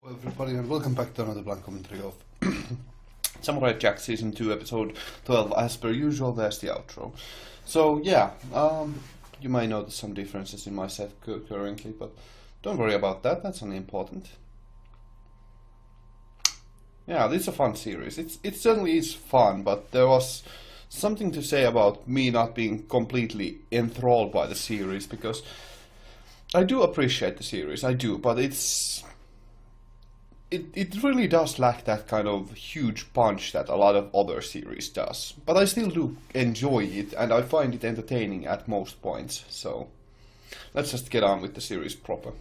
Hello everybody and welcome back to another blind commentary of Samurai Jack Season 2 Episode 12. As per usual, there's the outro. So yeah, you might notice some differences in my set currently, but don't worry about that, that's unimportant. Yeah, this is a fun series. It certainly is fun, but there was something to say about me not being completely enthralled by the series, because I do appreciate the series, I do, but it really does lack that kind of huge punch that a lot of other series does. But I still do enjoy it, and I find it entertaining at most points, so let's just get on with the series proper.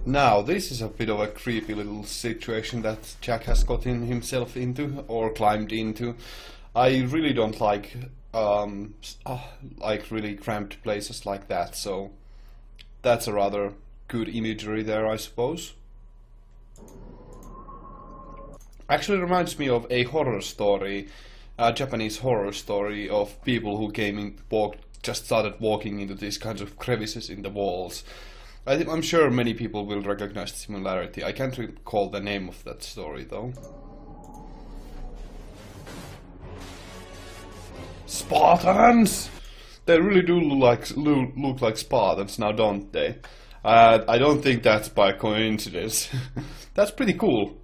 Now, this is a bit of a creepy little situation that Jack has gotten himself into, or climbed into. I really don't like really cramped places like that, so that's a rather good imagery there, I suppose. Actually reminds me of a horror story, a Japanese horror story of people who just started walking into these kinds of crevices in the walls. I'm sure many people will recognize the similarity. I can't recall the name of that story though. Spartans! They really do look like Spartans now, don't they? I don't think that's by coincidence. That's pretty cool.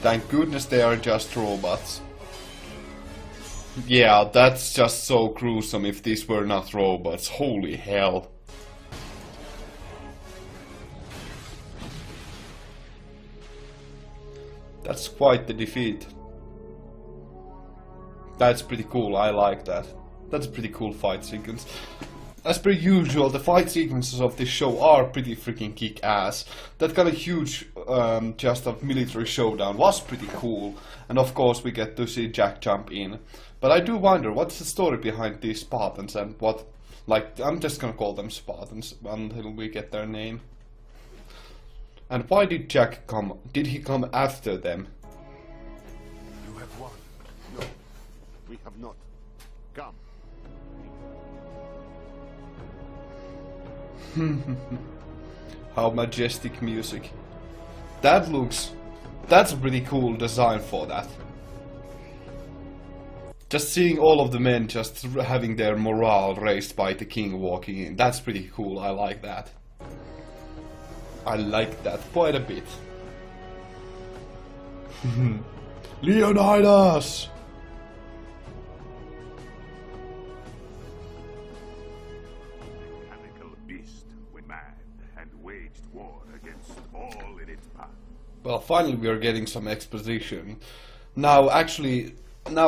Thank goodness they are just robots. Yeah, that's just so gruesome if these were not robots. Holy hell. That's quite the defeat. That's pretty cool, I like that. That's a pretty cool fight sequence. As per usual, the fight sequences of this show are pretty freaking kick-ass. That kind of huge just a military showdown was pretty cool. And of course we get to see Jack jump in. But I do wonder, what's the story behind these Spartans and what... Like, I'm just gonna call them Spartans until we get their name. And why did Jack come? Did he come after them? You have won. No, we have not. Come. How majestic music. That's a pretty cool design for that. Just seeing all of the men just having their morale raised by the king walking in. That's pretty cool, I like that. I like that quite a bit. Leonidas! The mechanical beast went mad and waged war against all in its path. Well, finally we are getting some exposition. Now, actually,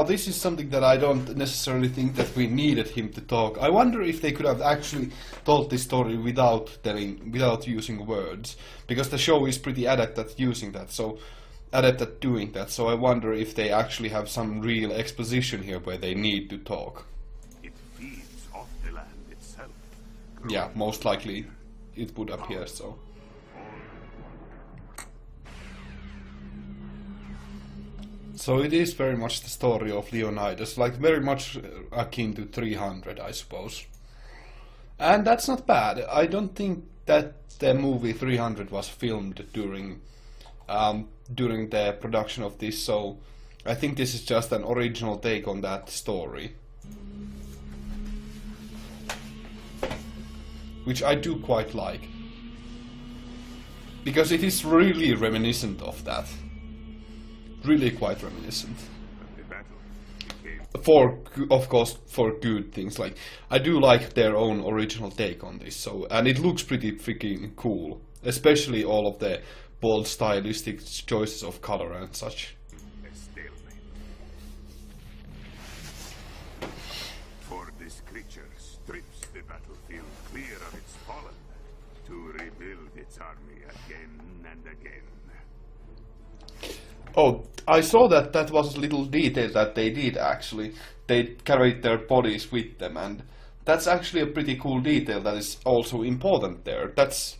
this is something that I don't necessarily think that we needed him to talk. I wonder if they could have actually told this story without using words, because the show is pretty adept at using that, so adept at doing that. So I wonder if they actually have some real exposition here where they need to talk. It feeds off the land itself. Yeah, most likely it would appear so. So it is very much the story of Leonidas, like very much akin to 300, I suppose. And that's not bad. I don't think that the movie 300 was filmed during the production of this, so I think this is just an original take on that story. Which I do quite like. Because it is really reminiscent of that. Really quite reminiscent. Of course, for good things. Like, I do like their own original take on this, so, and it looks pretty freaking cool, especially all of the bold stylistic choices of color and such. For this creature strips the battlefield clear of its fallen to rebuild its army again and again. Oh, I saw that was a little detail that they did actually. They carried their bodies with them, and that's actually a pretty cool detail that is also important there. That's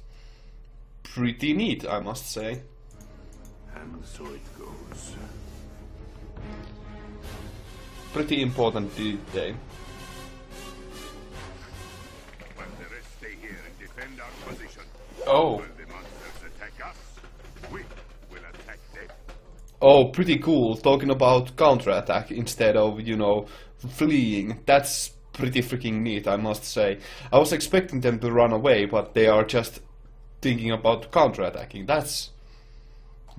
pretty neat, I must say. And so it goes. pretty important detail. While the rest stay here and defend our position. Oh. While the monsters attack us, we will attack them. Oh, pretty cool. Talking about counterattack instead of, you know, fleeing. That's pretty freaking neat, I must say. I was expecting them to run away, but they are just thinking about counterattacking. That's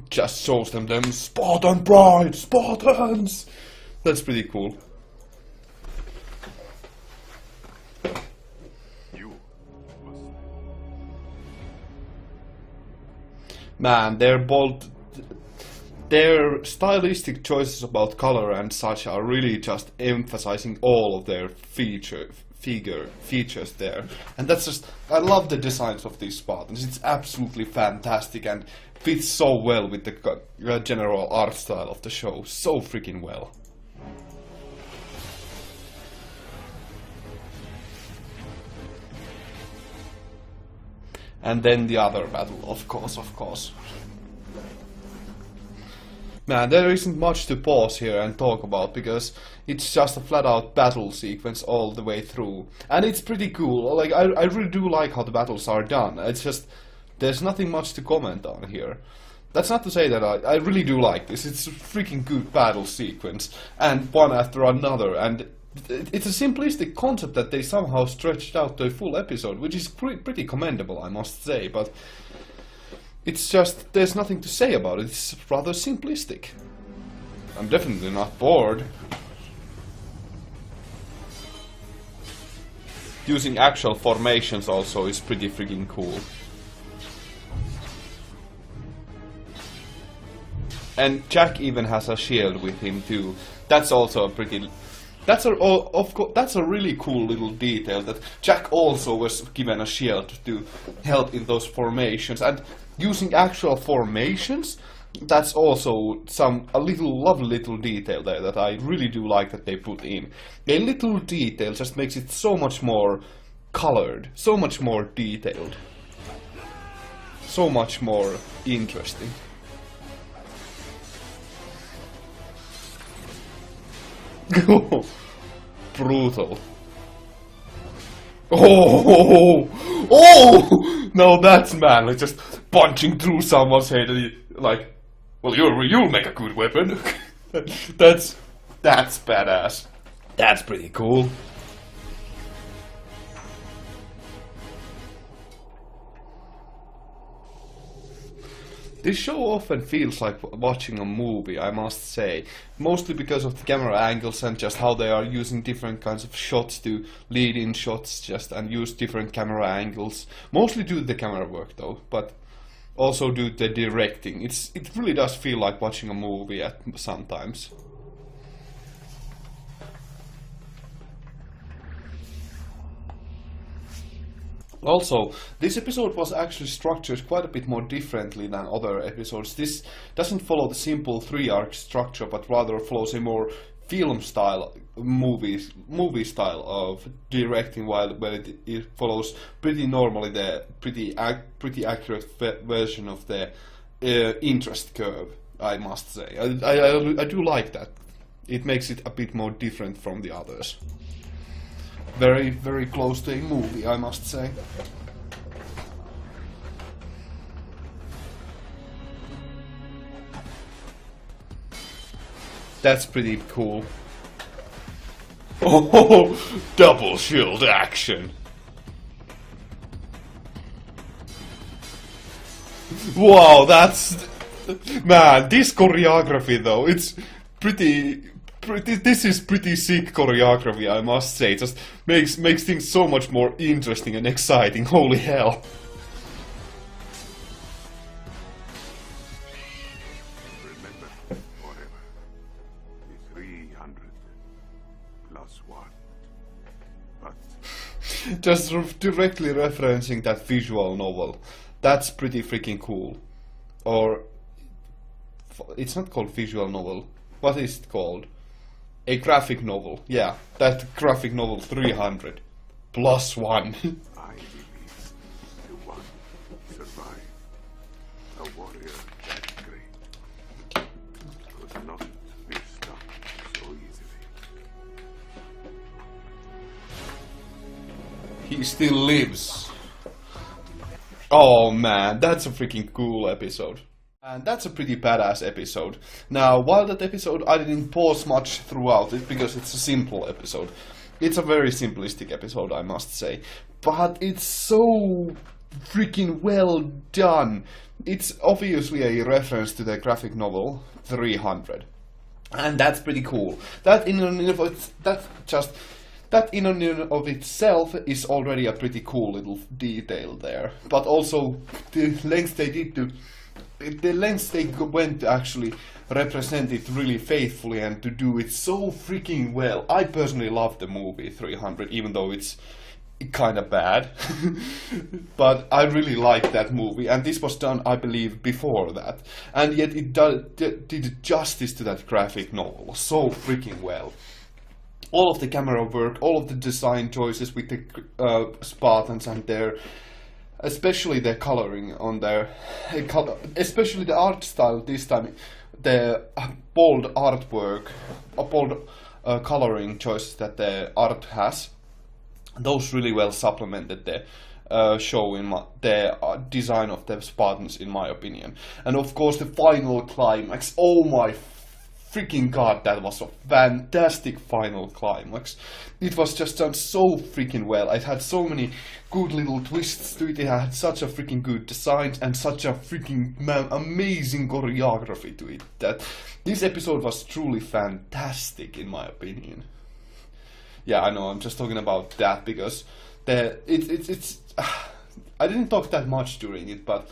just shows them Spartan pride, Spartans. That's pretty cool. You must. Man, their bold, their stylistic choices about color and such are really just emphasizing all of their features there, and that's just, I love the designs of these Spartans. It's absolutely fantastic and fits so well with the general art style of the show, so freaking well. And then the other battle, of course. Man, there isn't much to pause here and talk about, because it's just a flat-out battle sequence all the way through. And it's pretty cool. Like, I really do like how the battles are done. It's just, there's nothing much to comment on here. That's not to say that I really do like this. It's a freaking good battle sequence, and one after another, and it's a simplistic concept that they somehow stretched out to a full episode, which is pretty commendable, I must say, but it's just, there's nothing to say about it. It's rather simplistic. I'm definitely not bored. Using actual formations also is pretty freaking cool. And Jack even has a shield with him too. That's also a pretty... That's a really cool little detail, that Jack also was given a shield to help in those formations. And using actual formations, that's also a lovely little detail there that I really do like that they put in. A little detail just makes it so much more colored, so much more detailed, so much more interesting. Brutal. Oh! Now that's manly, just punching through someone's head and like, well, you'll make a good weapon. That's badass. That's pretty cool. This show often feels like watching a movie, I must say, mostly because of the camera angles and just how they are using different kinds of shots to lead in shots just and use different camera angles. Mostly due to the camera work though, but also due to the directing. It really does feel like watching a movie sometimes. Also, this episode was actually structured quite a bit more differently than other episodes. This doesn't follow the simple 3-arc structure, but rather follows a more film style, movie style of directing, while it follows pretty normally the pretty accurate version of the interest curve, I must say. I do like that. It makes it a bit more different from the others. Very, very close to a movie, I must say. That's pretty cool. Oh, double shield action. Wow, that's... Man, this choreography though, it's this is pretty sick choreography, I must say. It just makes things so much more interesting and exciting. Holy hell. Remember forever the 300 plus 1. But Just directly referencing that visual novel. That's pretty freaking cool. Or it's not called visual novel. What is it called? A graphic novel, yeah, that graphic novel 300 plus 1. I believe the one survived. A warrior that great could not be stopped so easily. he still lives. Oh man, that's a freaking cool episode. And that's a pretty badass episode. Now, while that episode I didn't pause much throughout it because it's a simple episode. It's a very simplistic episode, I must say. But it's so freaking well done. It's obviously a reference to the graphic novel 300. And that's pretty cool. That in and of itself is already a pretty cool little detail there. But also the lengths they went to actually represent it really faithfully and to do it so freaking well. I personally love the movie 300, even though it's kind of bad. But I really like that movie, and this was done, I believe, before that. And yet it did justice to that graphic novel so freaking well. All of the camera work, all of the design choices with the Spartans and their, especially the coloring on their, especially the art style this time, the bold artwork, bold coloring choices that the art has, those really well supplemented the show in the design of the Spartans, in my opinion. And of course the final climax, oh my freaking god, that was a fantastic final climax. It was just done so freaking well. It had so many good little twists to it. It had such a freaking good design and such a freaking amazing choreography to it that this episode was truly fantastic, in my opinion. Yeah, I know, I'm just talking about that because it's I didn't talk that much during it, but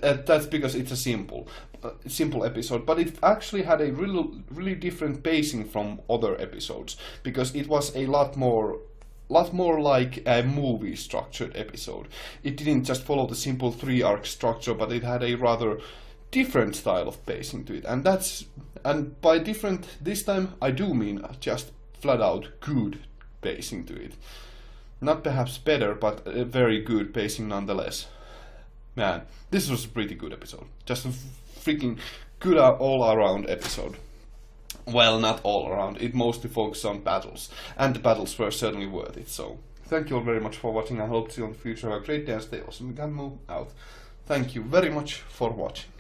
that's because it's a simple episode. But it actually had a really different pacing from other episodes because it was a lot more like a movie structured episode. It didn't just follow the simple 3-arc structure, but it had a rather different style of pacing to it. And by different this time I do mean just flat out good pacing to it. Not perhaps better, but a very good pacing nonetheless. Man, this was a pretty good episode. Just a freaking good all-around episode. Well, not all around. It mostly focused on battles. And the battles were certainly worth it. So, thank you all very much for watching. I hope to see you in the future. Have a great day and stay awesome. We can move out. Thank you very much for watching.